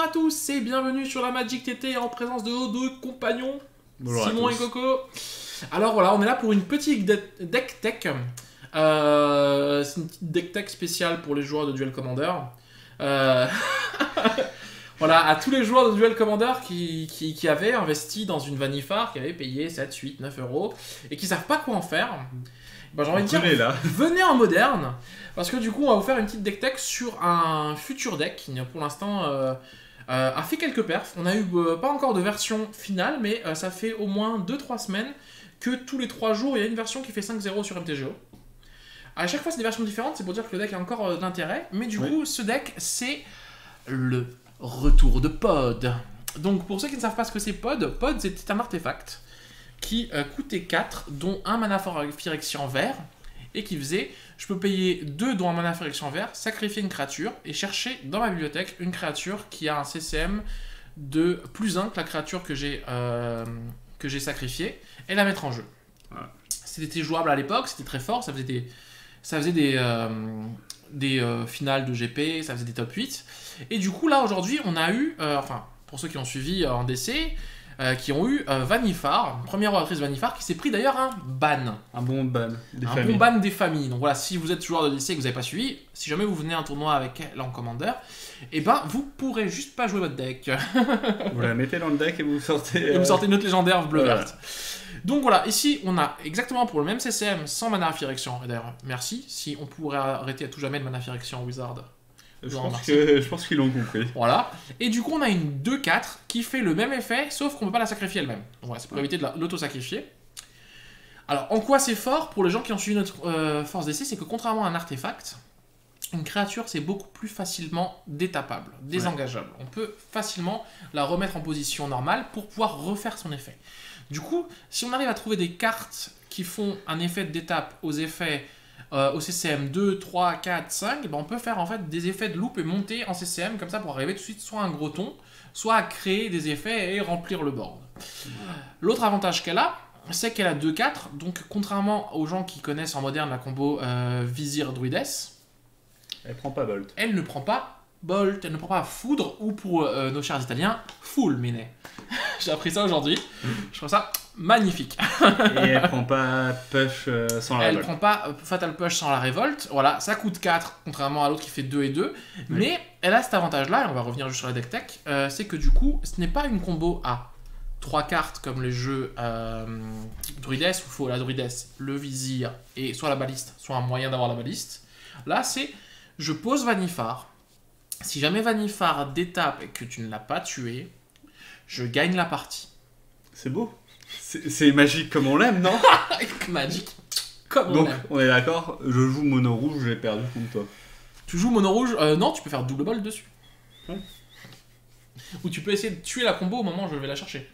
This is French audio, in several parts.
à tous et bienvenue sur la Magic TT en présence de nos deux compagnons, Bonjour Simon et Coco. Alors voilà, on est là pour une petite deck tech. C'est une petite deck tech spéciale pour les joueurs de Duel Commander. Voilà, à tous les joueurs de Duel Commander qui avaient investi dans une Vannifar, qui avaient payé 7, 8, 9 euros et qui savent pas quoi en faire. Ben, j'ai envie de dire, venez en moderne, parce que du coup on va vous faire une petite deck tech sur un futur deck qui pour l'instant a fait quelques perfs. On a eu pas encore de version finale, mais ça fait au moins 2-3 semaines que tous les 3 jours il y a une version qui fait 5-0 sur MTGO. À chaque fois c'est des versions différentes, c'est pour dire que le deck a encore d'intérêt, mais du coup ce deck c'est le retour de Pod. Donc pour ceux qui ne savent pas ce que c'est Pod c'était un artefact qui coûtait 4, dont un mana Phyrexian vert, et qui faisait, je peux payer 2 dont un mana Phyrexian vert, sacrifier une créature, et chercher dans ma bibliothèque une créature qui a un CCM de +1 que la créature que j'ai sacrifiée, et la mettre en jeu. Ouais. C'était jouable à l'époque, c'était très fort, ça faisait des finales de GP, ça faisait des top 8, et du coup là aujourd'hui on a eu, enfin pour ceux qui ont suivi en DC, qui ont eu Vannifar, première oratrice Vannifar, qui s'est pris d'ailleurs un ban. Un bon ban des familles. Bon ban des familles. Donc voilà, si vous êtes joueur de DC et que vous n'avez pas suivi, si jamais vous venez à un tournoi avec elle en Commander, et ben vous pourrez juste pas jouer votre deck. Vous la mettez dans le deck et vous sortez... Et vous sortez une autre légendaire bleu-verte. Donc voilà, ici on a exactement pour le même CCM sans mana Phyrexian. Et d'ailleurs, merci, si on pourrait arrêter à tout jamais le mana Phyrexian Wizard. Je pense qu'ils l'ont compris. Voilà. Et du coup, on a une 2-4 qui fait le même effet, sauf qu'on ne peut pas la sacrifier elle-même. Donc voilà, c'est pour éviter de l'auto-sacrifier. Alors, en quoi c'est fort pour les gens qui ont suivi notre force d'essai, c'est que contrairement à un artefact, une créature, c'est beaucoup plus facilement détapable, désengageable. On peut facilement la remettre en position normale pour pouvoir refaire son effet. Du coup, si on arrive à trouver des cartes qui font un effet de détape aux effets... au CCM 2, 3, 4, 5, ben on peut faire en fait des effets de loop et monter en CCM comme ça pour arriver tout de suite soit à un gros ton, soit à créer des effets et remplir le board. L'autre avantage qu'elle a, c'est qu'elle a 2-4, donc contrairement aux gens qui connaissent en moderne la combo Vizir Druides, elle prend pas Bolt. Elle ne prend pas Bolt, elle ne prend pas Foudre, ou pour nos chers italiens, Fulmine. J'ai appris ça aujourd'hui, je trouve ça magnifique. Et elle prend pas Push sans la révolte. Elle prend pas Fatal Push sans la révolte. Voilà, ça coûte 4, contrairement à l'autre qui fait 2 et 2. Oui. Mais elle a cet avantage-là, et on va revenir juste sur la deck tech, c'est que du coup, ce n'est pas une combo à 3 cartes comme les jeux Druides, où il faut la Druides, le Vizir, et soit la baliste, soit un moyen d'avoir la baliste. Là, c'est, je pose Vannifar. Si jamais Vannifar détape et que tu ne l'as pas tué, je gagne la partie. C'est beau. C'est magique comme on l'aime, non? Magique comme on l'aime. Donc, on est d'accord, je joue mono rouge, j'ai perdu contre toi. Tu joues mono rouge? Non, tu peux faire double bol dessus. Ou tu peux essayer de tuer la combo au moment où je vais la chercher.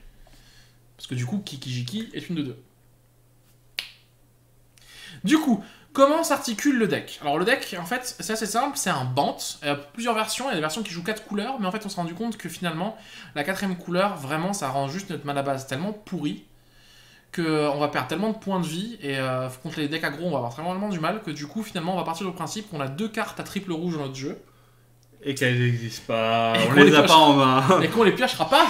Parce que du coup, Kiki-Jiki est une de 2. Du coup, comment s'articule le deck? Alors le deck, en fait, c'est assez simple, c'est un Bant. Il y a plusieurs versions, il y a des versions qui jouent 4 couleurs, mais en fait on s'est rendu compte que finalement, la 4ème couleur, vraiment, ça rend juste notre mana base tellement pourri qu'on va perdre tellement de points de vie, et contre les decks aggro, on va avoir vraiment du mal, que du coup, finalement, on va partir du principe qu'on a 2 cartes à triple rouge dans notre jeu. Et qu'elles n'existent pas, on les a pas en main. Et qu'on les piochera pas.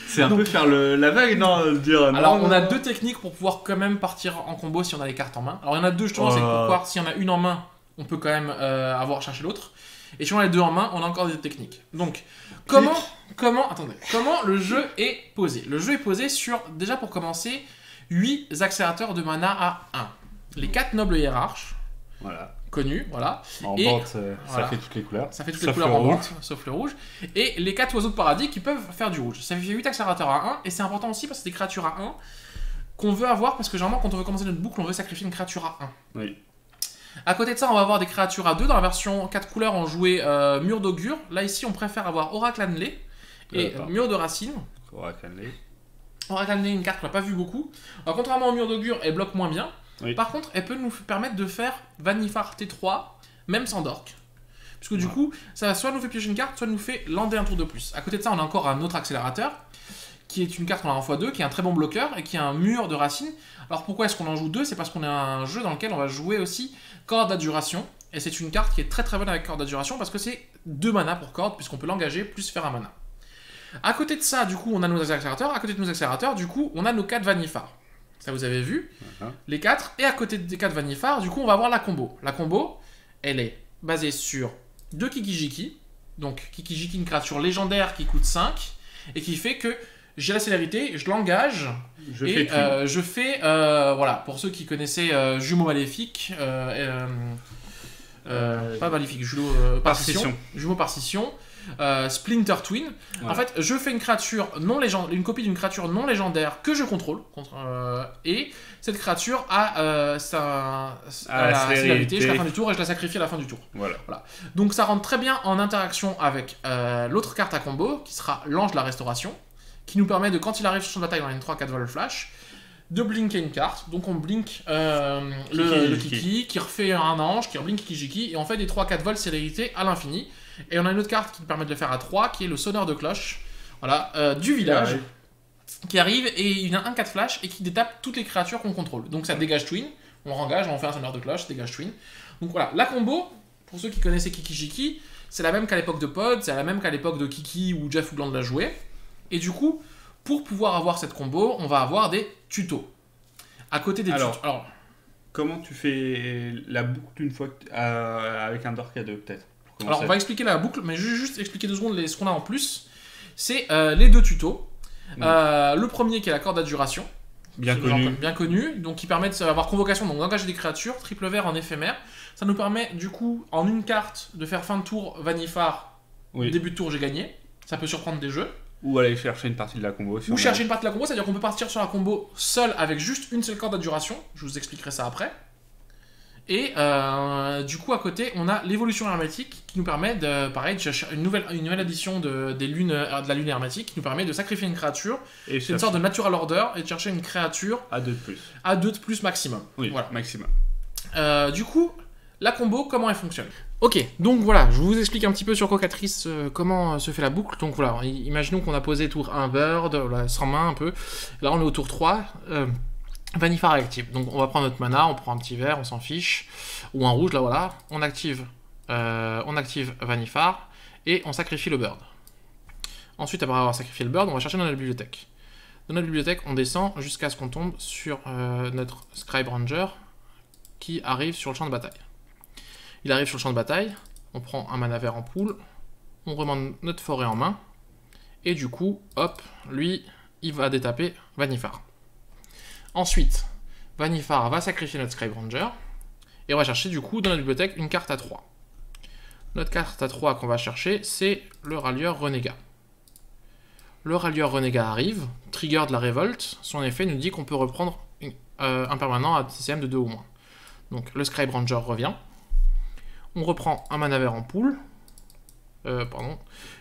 C'est un peu faire la vague, non, dire. Alors, on a 2 techniques pour pouvoir quand même partir en combo si on a les cartes en main. Alors, il y en a 2, justement, c'est pour voir si on a une en main, on peut quand même avoir cherché l'autre. Et si on a les 2 en main, on a encore des techniques. Donc, comment le jeu est posé? Le jeu est posé sur, déjà pour commencer, 8 accélérateurs de mana à 1. Les 4 nobles hiérarches. Voilà. Connus, voilà. En Bant, ça fait toutes les couleurs. Ça fait toutes les couleurs en Bant, sauf le rouge. Et les 4 oiseaux de paradis qui peuvent faire du rouge. Ça fait 8 accélérateurs à 1, et c'est important aussi parce que c'est des créatures à 1 qu'on veut avoir, parce que généralement quand on veut commencer notre boucle, on veut sacrifier une créature à 1. Oui. À côté de ça, on va avoir des créatures à 2. Dans la version 4 couleurs, on jouait Mur d'Augure. Là, ici, on préfère avoir Oracle Annelé et Mur de Racine. Oracle Annelé. Oracle Annelé, une carte qu'on n'a pas vu beaucoup. Alors, contrairement au Mur d'Augure, elle bloque moins bien. Oui. Par contre, elle peut nous permettre de faire Vannifar T3, même sans Dork. Parce que du coup, ça soit nous fait piocher une carte, soit nous fait lander un tour de plus. À côté de ça, on a encore un autre accélérateur, qui est une carte qu'on a en x2, qui est un très bon bloqueur, et qui a un mur de racines. Alors pourquoi est-ce qu'on en joue 2? C'est parce qu'on a un jeu dans lequel on va jouer aussi Corde d'Adjuration. Et c'est une carte qui est très très bonne avec Corde d'Adjuration, parce que c'est 2 mana pour corde, puisqu'on peut l'engager plus faire un mana. À côté de ça, du coup, on a nos accélérateurs. À côté de nos accélérateurs, du coup, on a nos 4 Vannifar. Ça, vous avez vu, les 4. Et à côté des 4 Vannifar, du coup, on va avoir la combo. La combo, elle est basée sur 2 Kiki-Jiki. Donc, Kiki-Jiki, une créature légendaire qui coûte 5 et qui fait que j'ai la célérité, je l'engage et je fais, voilà, pour ceux qui connaissaient Jumeau Maléfique, pas Maléfique, Jumeau Partition, Splinter Twin. Ouais. En fait, je fais une créature non légendaire, une copie d'une créature non légendaire que je contrôle, et cette créature a la célérité jusqu'à la fin du tour et je la sacrifie à la fin du tour. Voilà. Donc ça rentre très bien en interaction avec l'autre carte à combo qui sera l'Ange de la Restauration, qui nous permet de, quand il arrive sur son bataille dans une 3-4 vol flash, de blinker une carte. Donc on blink le Kiki qui refait un ange, qui reblink Kiki-Jiki, et on fait des 3-4 vols célérité à l'infini. Et on a une autre carte qui nous permet de le faire à 3, qui est le sonneur de cloche, voilà, du village, qui arrive et il vient 1-4 flash et qui détape toutes les créatures qu'on contrôle. Donc ça dégage Twin, on rengage, on fait un sonneur de cloche, dégage Twin. Donc voilà, la combo, pour ceux qui connaissaient Kiki-Jiki, c'est la même qu'à l'époque de Pod, c'est la même qu'à l'époque de Kiki où Jeff Hoogland l'a joué. Et du coup, pour pouvoir avoir cette combo, on va avoir des tutos. À côté des tutos. Alors, comment tu fais la boucle une fois avec un Dork à 2 peut-être? Alors, on va expliquer la boucle, mais je vais juste expliquer 2 secondes ce qu'on a en plus. C'est les 2 tutos. Le premier qui est la corde à duration. Bien connu. Donc, qui permet d'avoir convocation, donc d'engager des créatures, triple vert en éphémère. Ça nous permet, du coup, en une carte, de faire fin de tour Vannifar. Début de tour, j'ai gagné. Ça peut surprendre des jeux. Ou aller chercher une partie de la combo. Chercher une partie de la combo, c'est-à-dire qu'on peut partir sur la combo seule avec juste une seule corde à duration. Je vous expliquerai ça après. Et du coup, à côté, on a l'évolution hermétique qui nous permet de chercher une nouvelle addition de la lune hermétique qui nous permet de sacrifier une créature. C'est une sorte de natural order et de chercher une créature à 2 de plus. À 2 de plus maximum. Oui, voilà. Maximum. Du coup, la combo, comment elle fonctionne? Ok, donc voilà, je vous explique un petit peu sur Cocatrice comment se fait la boucle. Donc voilà, imaginons qu'on a posé tour 1 bird, sans main un peu. Là, on est au tour 3. Vannifar active. Donc on va prendre notre mana, on prend un petit vert, on s'en fiche, ou un rouge, là voilà. On active Vannifar et on sacrifie le bird. Ensuite, après avoir sacrifié le bird, on va chercher dans la bibliothèque. Dans notre bibliothèque, on descend jusqu'à ce qu'on tombe sur notre Scribe Ranger qui arrive sur le champ de bataille. Il arrive sur le champ de bataille, on prend un mana vert en pool, on remonte notre forêt en main, et du coup, hop, lui, il va détaper Vannifar. Ensuite, Vannifar va sacrifier notre Scribe Ranger, et on va chercher du coup dans notre bibliothèque une carte à 3. Notre carte à 3 qu'on va chercher, c'est le Rallieur Renégat. Le Rallieur Renégat arrive, trigger de la révolte, son effet nous dit qu'on peut reprendre un permanent à TCM de 2 ou moins. Donc le Scribe Ranger revient, on reprend un mana vert en pool,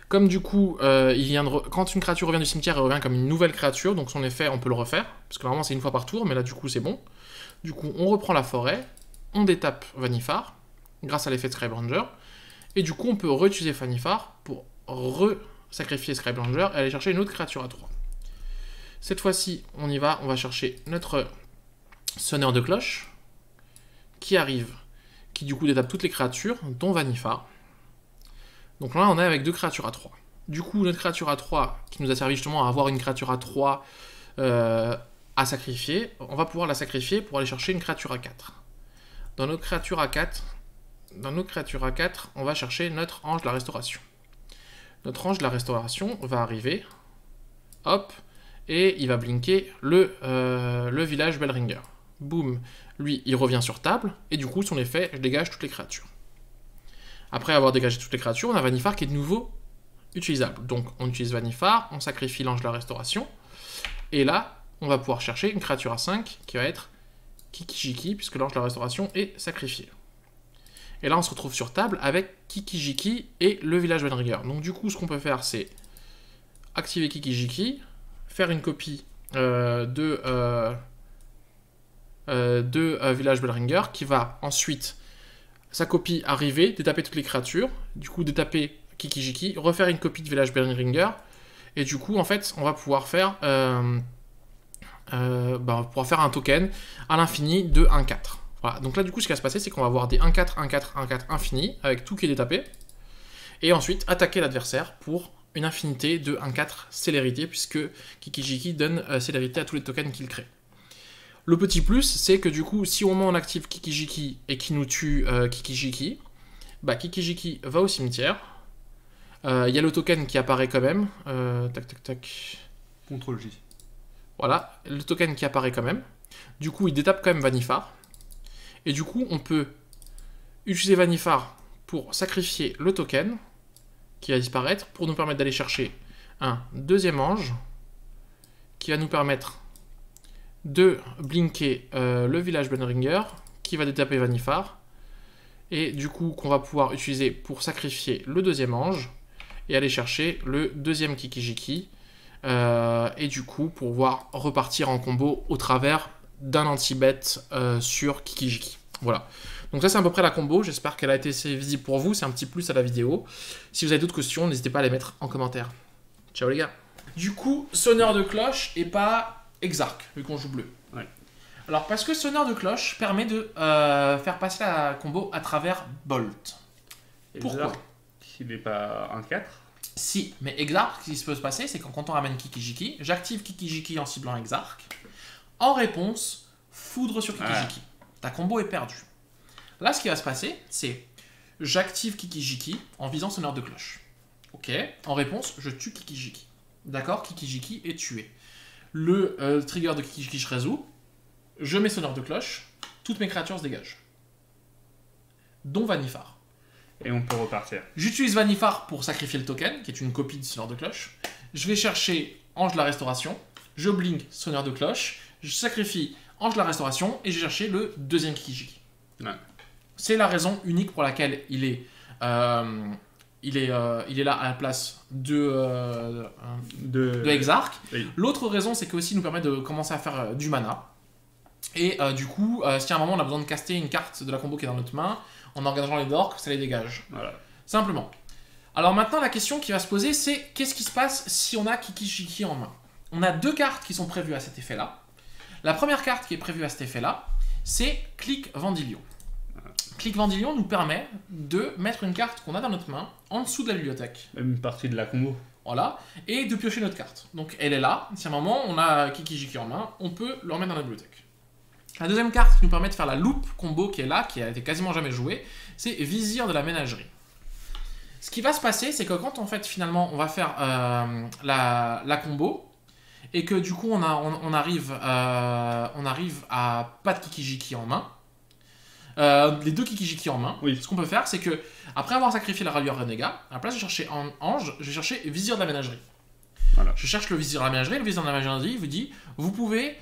Comme du coup, quand une créature revient du cimetière, elle revient comme une nouvelle créature, donc son effet, on peut le refaire, parce que normalement c'est une fois par tour, mais là du coup c'est bon. Du coup, on reprend la forêt, on détape Vannifar, grâce à l'effet de Scribe Ranger, et du coup on peut réutiliser Vannifar pour re-sacrifier Scribe Ranger et aller chercher une autre créature à 3. Cette fois-ci, on y va, on va chercher notre sonneur de cloche, qui arrive, qui du coup détape toutes les créatures, dont Vannifar. Donc là, on est avec 2 créatures à 3. Du coup, notre créature à 3, qui nous a servi justement à avoir une créature à 3 à sacrifier, on va pouvoir la sacrifier pour aller chercher une créature à 4. Dans notre créature à 4, on va chercher notre Ange de la Restauration. Notre Ange de la Restauration va arriver, hop, et il va blinker le village Bellringer. Boum, lui, il revient sur table, et du coup, son effet, je dégage toutes les créatures. Après avoir dégagé toutes les créatures, on a Vannifar qui est de nouveau utilisable. Donc, on utilise Vannifar, on sacrifie l'Ange de la Restauration, et là, on va pouvoir chercher une créature à 5 qui va être Kiki-Jiki, puisque l'Ange de la Restauration est sacrifié. Et là, on se retrouve sur table avec Kiki-Jiki et le village Bellringer. Donc, du coup, ce qu'on peut faire, c'est activer Kiki-Jiki, faire une copie de village Bellringer, qui va ensuite, sa copie arriver, détaper toutes les créatures, du coup détaper Kiki-Jiki, refaire une copie de village Bellringer, et du coup, en fait, on va pouvoir faire, un token à l'infini de 1-4. Voilà. Donc là, du coup, ce qui va se passer, c'est qu'on va avoir des 1-4, 1-4, 1-4 infini, avec tout qui est détapé. Et ensuite, attaquer l'adversaire pour une infinité de 1-4 célérité, puisque Kiki-Jiki donne célérité à tous les tokens qu'il crée. Le petit plus, c'est que du coup, si au moment on active Kiki-Jiki et qu'il nous tue Kiki-Jiki, bah Kiki-Jiki va au cimetière. Il y a le token qui apparaît quand même. Tac. CTRL J. Voilà, le token qui apparaît quand même. Du coup, il détape quand même Vannifar. Et du coup, on peut utiliser Vannifar pour sacrifier le token qui va disparaître pour nous permettre d'aller chercher un deuxième ange qui va nous permettre de blinker le village Bunringer qui va détaper Vannifar et du coup qu'on va pouvoir utiliser pour sacrifier le deuxième ange et aller chercher le deuxième Kiki-Jiki et du coup pour pouvoir repartir en combo au travers d'un anti-bet sur Kiki-Jiki. Voilà. Donc ça c'est à peu près la combo, j'espère qu'elle a été assez visible pour vous, c'est un petit plus à la vidéo. Si vous avez d'autres questions, n'hésitez pas à les mettre en commentaire. Ciao les gars. Du coup, sonneur de cloche et pas Exarch, vu qu'on joue bleu. Ouais. Alors parce que sonneur de cloche permet de faire passer la combo à travers Bolt. Pourquoi? Il n'est pas 1-4. Si, mais Exarch, ce qui peut se passer, c'est que quand on ramène Kiki-Jiki, j'active Kiki-Jiki en ciblant Exarch. En réponse, foudre sur Kiki-Jiki. Ta combo est perdue. Là, ce qui va se passer, c'est j'active Kiki-Jiki en visant sonneur de cloche. Ok. En réponse, je tue Kiki-Jiki. D'accord, Kiki-Jiki est tué. Le trigger de Kiki-Jiki se résout. Je mets sonneur de cloche. Toutes mes créatures se dégagent. Dont Vannifar. Et on peut repartir. J'utilise Vannifar pour sacrifier le token, qui est une copie de sonneur de cloche. Je vais chercher Ange de la Restauration. Je blink sonneur de cloche. Je sacrifie Ange de la Restauration et j'ai cherché le deuxième Kiki-Jiki. Ouais. C'est la raison unique pour laquelle il est là à la place de Exarch. Oui. L'autre raison, c'est qu'aussi nous permet de commencer à faire du mana. Et du coup, si à un moment on a besoin de caster une carte de la combo qui est dans notre main, en engageant les dorks, ça les dégage. Voilà. Simplement. Alors maintenant, la question qui va se poser, c'est qu'est-ce qui se passe si on a Kiki-Jiki en main? On a deux cartes qui sont prévues à cet effet-là. La première carte qui est prévue à cet effet-là, c'est Clique Vendilion. Clique Vendilion nous permet de mettre une carte qu'on a dans notre main en dessous de la bibliothèque. Même une partie de la combo. Voilà. Et de piocher notre carte. Donc elle est là. Si à un moment on a Kiki-Jiki en main, on peut le remettre dans la bibliothèque. La deuxième carte qui nous permet de faire la loupe combo qui est là, qui a été quasiment jamais jouée, c'est Vizir de la Ménagerie. Ce qui va se passer, c'est que quand en fait finalement on va faire la combo, et que du coup on arrive à pas de Kiki-Jiki en main, les deux Kiki-Jiki en main, oui. Ce qu'on peut faire, c'est que après avoir sacrifié la Rallieur Renégat, à la place de chercher Ange, je vais chercher Vizir de la Ménagerie. Voilà. Je cherche le Vizir de la Ménagerie, le Vizir de la Ménagerie vous dit, vous pouvez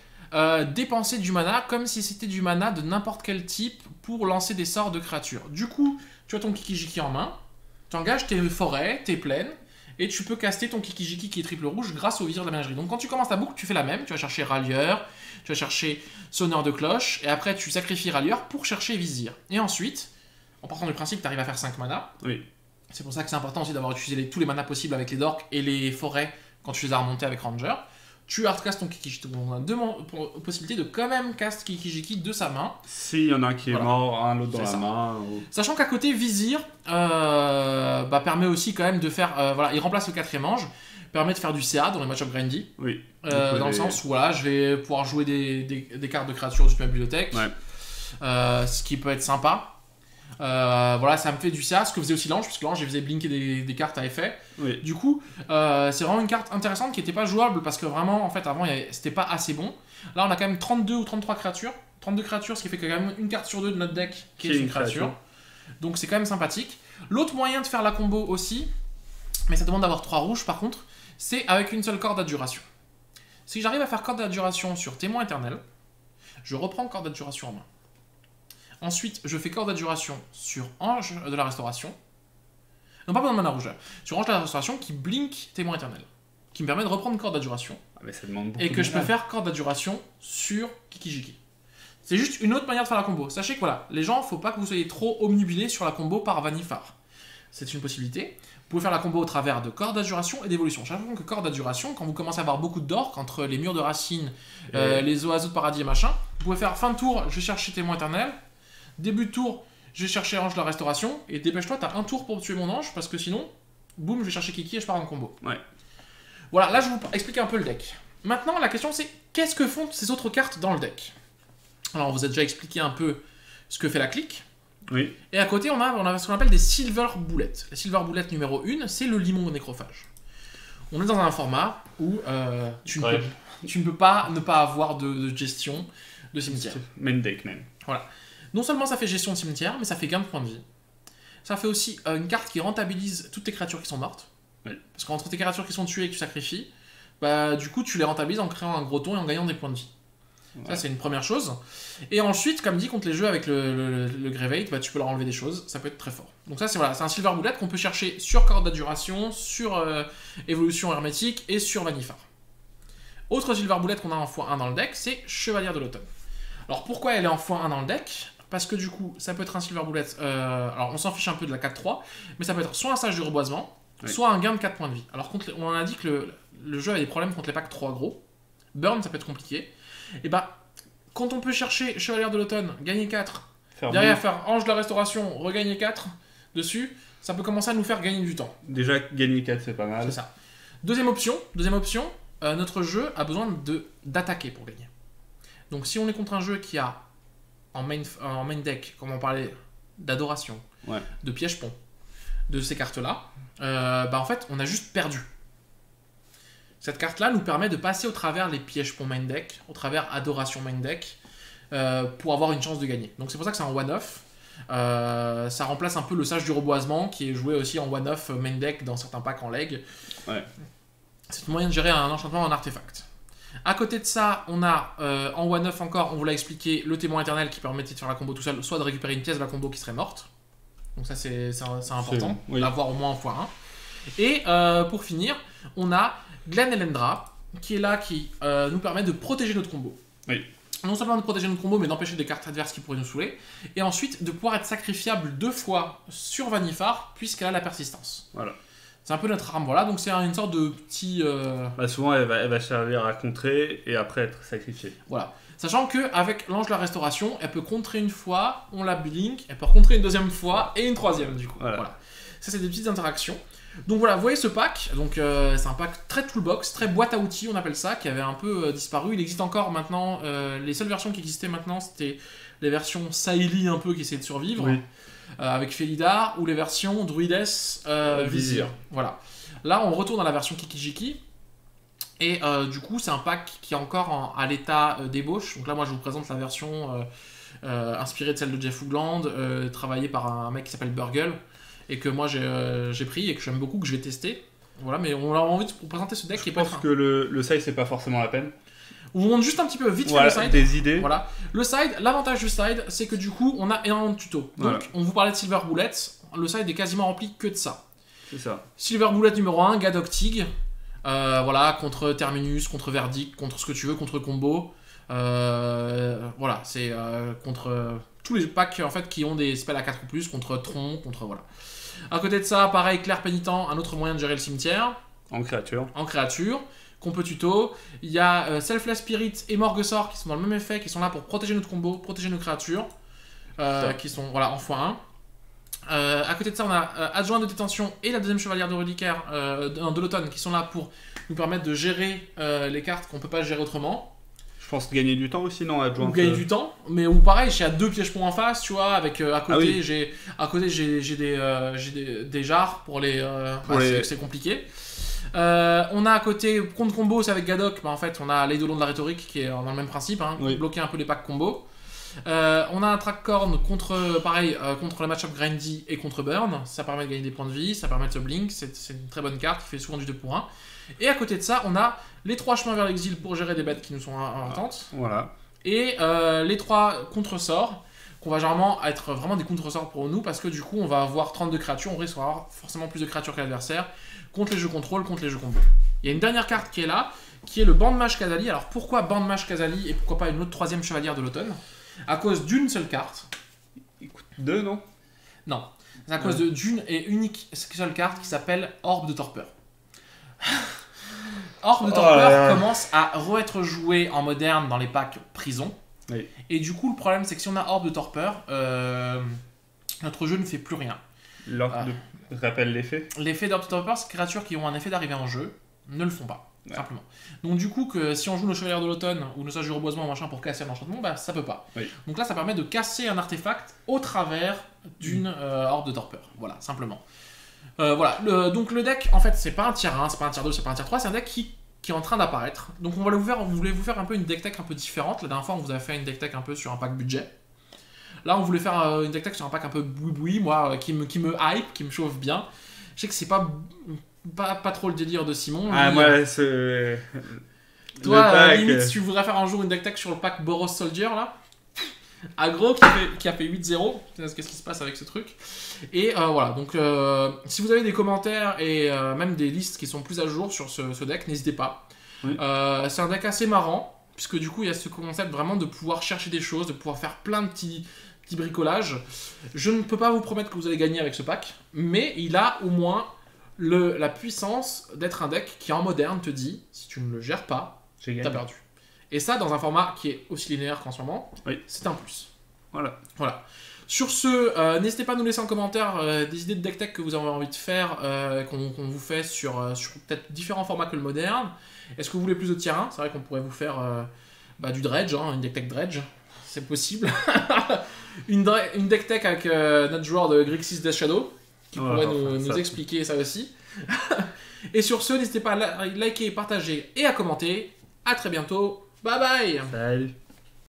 dépenser du mana comme si c'était du mana de n'importe quel type pour lancer des sorts de créatures. Du coup, tu as ton Kiki-Jiki en main, tu engages tes forêts, tes plaines, et tu peux caster ton Kiki-Jiki qui est triple rouge grâce au Vizir de la Ménagerie. Donc quand tu commences ta boucle, tu fais la même, tu vas chercher Rallieur, tu vas chercher Sonneur de cloche, et après tu sacrifies Rallieur pour chercher Vizir. Et ensuite, en partant du principe que tu arrives à faire 5 mana, oui. C'est pour ça que c'est important aussi d'avoir utilisé tous les manas possibles avec les dorks et les forêts quand tu les as remontés avec Ranger. Tu hardcast ton Kiki-Jiki. On a deux possibilités de quand même cast Kiki-Jiki de sa main. S'il y en a un qui est mort, un l'autre dans la main. Ou... Sachant qu'à côté, Vizir permet aussi quand même de faire... voilà, il remplace le 4ème ange, permet de faire du CA dans les match-up grindy. Oui. Dans le sens où voilà, je vais pouvoir jouer des cartes de créatures de ma bibliothèque. Ouais. Ce qui peut être sympa. Voilà, ça me fait du CA, ce que faisait aussi l'ange, parce que l'ange il faisait blinker des cartes à effet. Oui. Du coup, c'est vraiment une carte intéressante qui n'était pas jouable parce que vraiment, en fait, avant, c'était pas assez bon. Là, on a quand même 32 ou 33 créatures. 32 créatures, ce qui fait qu'il y a quand même une carte sur deux de notre deck qui est une créature. Donc, c'est quand même sympathique. L'autre moyen de faire la combo aussi, mais ça demande d'avoir 3 rouges par contre, c'est avec une seule corde d'adjuration. Si j'arrive à faire corde d'adjuration sur Témoin éternel, je reprends corde d'adjuration en main. Ensuite, je fais corde d'adjuration sur Ange de la Restauration. Non, pas besoin de mana rouge. Sur Ange de la Restauration qui blink Témoin éternel. Qui me permet de reprendre corde d'adjuration. Ah, mais ça demande beaucoup et que je peux faire corde d'adjuration sur Kiki-Jiki. C'est juste une autre manière de faire la combo. Sachez que voilà, les gens, faut pas que vous soyez trop omnubilés sur la combo par Vannifar. C'est une possibilité. Vous pouvez faire la combo au travers de corde d'adjuration et d'évolution. Sachant que corde d'adjuration, quand vous commencez à avoir beaucoup de dorks entre les murs de racines, les oiseaux de paradis et machin, vous pouvez faire fin de tour, je cherche Témoin éternel. Début de tour, je vais chercher Ange de la Restauration, et dépêche-toi, t'as un tour pour tuer mon ange, parce que sinon, boum, je vais chercher Kiki et je pars en combo. Ouais. Voilà, là je vais vous expliquer un peu le deck. Maintenant, la question c'est, qu'est-ce que font ces autres cartes dans le deck? Alors, on vous a déjà expliqué un peu ce que fait la clique. Oui. Et à côté, on a ce qu'on appelle des Silver Bullets. La Silver Bullet numéro 1, c'est le limon nécrophage. On est dans un format où tu ne peux pas ne pas avoir de gestion de cimetière. Main deck même. Voilà. Non seulement ça fait gestion de cimetière, mais ça fait gain de points de vie. Ça fait aussi une carte qui rentabilise toutes tes créatures qui sont mortes. Oui. Parce qu'entre tes créatures qui sont tuées et que tu sacrifies, bah, du coup tu les rentabilises en créant un gros ton et en gagnant des points de vie. Ouais. Ça c'est une première chose. Et ensuite, comme dit, contre les jeux avec le Gravate, bah, tu peux leur enlever des choses, ça peut être très fort. Donc ça c'est voilà, c'est un Silver Bullet qu'on peut chercher sur Corde d'Aduration, sur Évolution Hermétique et sur Vannifar. Autre Silver Bullet qu'on a en x1 dans le deck, c'est Chevalière de l'Automne. Alors pourquoi elle est en x1 dans le deck? Parce que du coup, ça peut être un Silver Bullet, alors on s'en fiche un peu de la 4-3, mais ça peut être soit un Sage du Reboisement, oui, soit un gain de 4 points de vie. Alors on a dit que le jeu a des problèmes contre les packs 3 gros. Burn, ça peut être compliqué. Et bah, quand on peut chercher Chevalière de l'Automne, gagner 4, derrière faire Ange de la Restauration, regagner 4 dessus, ça peut commencer à nous faire gagner du temps. Déjà, gagner 4, c'est pas mal. C'est ça. Deuxième option, notre jeu a besoin d'attaquer pour gagner. Donc si on est contre un jeu qui a en main deck, comme on parlait d'adoration, ouais, de piège-pont, de ces cartes-là, bah en fait, on a juste perdu. Cette carte-là nous permet de passer au travers les pièges-pont main deck, au travers adoration main deck, pour avoir une chance de gagner. Donc c'est pour ça que c'est en one-off. Ça remplace un peu le Sage du Reboisement, qui est joué aussi en one-off main deck dans certains packs en leg. Ouais. C'est un moyen de gérer un enchantement en artefact. À côté de ça, on a en one-off encore, on vous l'a expliqué, le témoin éternel qui permettait de faire la combo tout seul, soit de récupérer une pièce de la combo qui serait morte. Donc ça c'est important, oui, d'avoir au moins en x1. Et pour finir, on a Glen Elendra, qui est là, qui nous permet de protéger notre combo. Oui. Non seulement de protéger notre combo, mais d'empêcher des cartes adverses qui pourraient nous saouler. Et ensuite, de pouvoir être sacrifiable 2 fois sur Vannifar, puisqu'elle a la persistance. Voilà. C'est un peu notre arme, voilà. Donc c'est une sorte de petit... Bah souvent, elle va servir à contrer et après être sacrifiée. Voilà. Sachant qu'avec l'Ange de la Restauration, elle peut contrer une fois, on la blink, elle peut contrer une deuxième fois et une troisième, du coup. Voilà. Ça, c'est des petites interactions. Donc voilà, vous voyez ce pack, donc c'est un pack très toolbox, très boîte à outils, on appelle ça, qui avait un peu disparu. Il existe encore maintenant, les seules versions qui existaient maintenant, c'était les versions Saïli un peu qui essayaient de survivre, oui, avec Felidar, ou les versions Druides Vizir. Voilà. Là, on retourne à la version Kikijiki, et du coup, c'est un pack qui est encore à l'état d'ébauche. Donc là, moi, je vous présente la version inspirée de celle de Jeff Hoogland, travaillée par un mec qui s'appelle Burgle, et que moi j'ai pris et que j'aime beaucoup, que je vais tester. Voilà, mais on a envie de vous présenter ce deck qui est pas. Je pense que le side c'est pas forcément la peine. On vous montre juste un petit peu vite fait voilà, le side. Des idées. Voilà. Le side, l'avantage du side, c'est que du coup on a énormément de tutos. Donc voilà, on vous parlait de Silver Bullet, le side est quasiment rempli que de ça. C'est ça. Silver Bullet numéro 1, Gadok Tig. Voilà, contre Terminus, contre Verdict, contre ce que tu veux, contre combo. Voilà, c'est contre tous les packs en fait qui ont des spells à 4 ou plus, contre Tron, contre voilà. À côté de ça, pareil, Clair Pénitent, un autre moyen de gérer le cimetière. En créature. En créature, qu'on peut tuto. Il y a Selfless Spirit et Morgesor qui sont dans le même effet, qui sont là pour protéger notre combo, protéger nos créatures, qui sont voilà, en x1. À côté de ça, on a Adjoint de détention et la deuxième chevalière de reliquaire de l'automne qui sont là pour nous permettre de gérer les cartes qu'on peut pas gérer autrement. Je pense gagner du temps aussi, non, Adjoint. Ou gagner du temps, mais ou pareil, j'ai deux pièges-ponts en face, tu vois, avec à côté, j'ai des jarres pour les... c'est compliqué. On a à côté, contre combo, c'est avec Gadok, bah, en fait, on a l'Eidolon de la rhétorique qui est dans le même principe, hein, bloquer un peu les packs combo. On a un Trackcorn contre, pareil, contre le match-up Grindy et contre Burn, ça permet de gagner des points de vie, ça permet de se blink, c'est une très bonne carte qui fait souvent du 2 pour 1. Et à côté de ça, on a les 3 chemins vers l'exil pour gérer des bêtes qui nous sont importantes. Voilà. Et les 3 contre-sorts, qu'on va généralement être vraiment des contre-sorts pour nous, parce que du coup, on va avoir 32 créatures, on risque d'avoir forcément plus de créatures que l'adversaire, contre les jeux contrôle, contre les jeux combo. Il y a une dernière carte qui est là, qui est le Bandmage Khazali. Alors pourquoi Bandmage Khazali et pourquoi pas une autre 3ème chevalière de l'automne? À cause d'une seule carte. Écoute, 2, non? Non. C'est à cause d'une et unique seule carte qui s'appelle Orbe de Torpeur. Orbe de Torpeur commence à re-être joué en moderne dans les packs prison. Oui. Et du coup, le problème, c'est que si on a Orbe de Torpeur, notre jeu ne fait plus rien. Rappelle l'effet. L'effet d'Orb to Topper, c'est créatures qui ont un effet d'arrivée en jeu ne le font pas, simplement. Donc du coup, que si on joue nos Chevaliers de l'Automne ou nos Sages du Reboisement machin pour casser un enchantement, bah ça peut pas. Oui. Donc là, ça permet de casser un artefact au travers d'une Orb de Torpeur. Voilà, simplement. Voilà, donc le deck, en fait, c'est pas un tier 1, c'est pas un tier 2, c'est pas un tier 3, c'est un deck qui est en train d'apparaître. Donc on voulait vous faire un peu une deck tech un peu différente. La dernière fois, on vous avait fait une deck tech un peu sur un pack budget. Là, on voulait faire une deck tech sur un pack un peu boui-boui, moi, qui me hype, qui me chauffe bien. Je sais que c'est pas trop le délire de Simon. Ah, moi, c'est... Toi, limite, si tu voudrais faire un jour une deck tech sur le pack Boros Soldier, là, aggro qui a fait 8-0, qu'est-ce qui se passe avec ce truc. Et voilà, donc si vous avez des commentaires et même des listes qui sont plus à jour sur ce deck, n'hésitez pas. Oui. C'est un deck assez marrant, puisque du coup il y a ce concept vraiment de pouvoir chercher des choses, de pouvoir faire plein de petits bricolages. Je ne peux pas vous promettre que vous allez gagner avec ce pack, mais il a au moins la puissance d'être un deck qui en moderne te dit, si tu ne le gères pas, t'as perdu. Et ça, dans un format qui est aussi linéaire qu'en ce moment, oui. C'est un plus. Voilà. Sur ce, n'hésitez pas à nous laisser en commentaire des idées de deck tech que vous avez envie de faire, qu'on vous fait sur peut-être différents formats que le moderne. Est-ce que vous voulez plus de tier 1 ? C'est vrai qu'on pourrait vous faire du dredge, une deck tech dredge. C'est possible. une deck tech avec notre joueur de Grixis Death Shadow, qui pourrait nous expliquer ça aussi. Et sur ce, n'hésitez pas à liker, partager et à commenter. À très bientôt. Bye bye. Salut.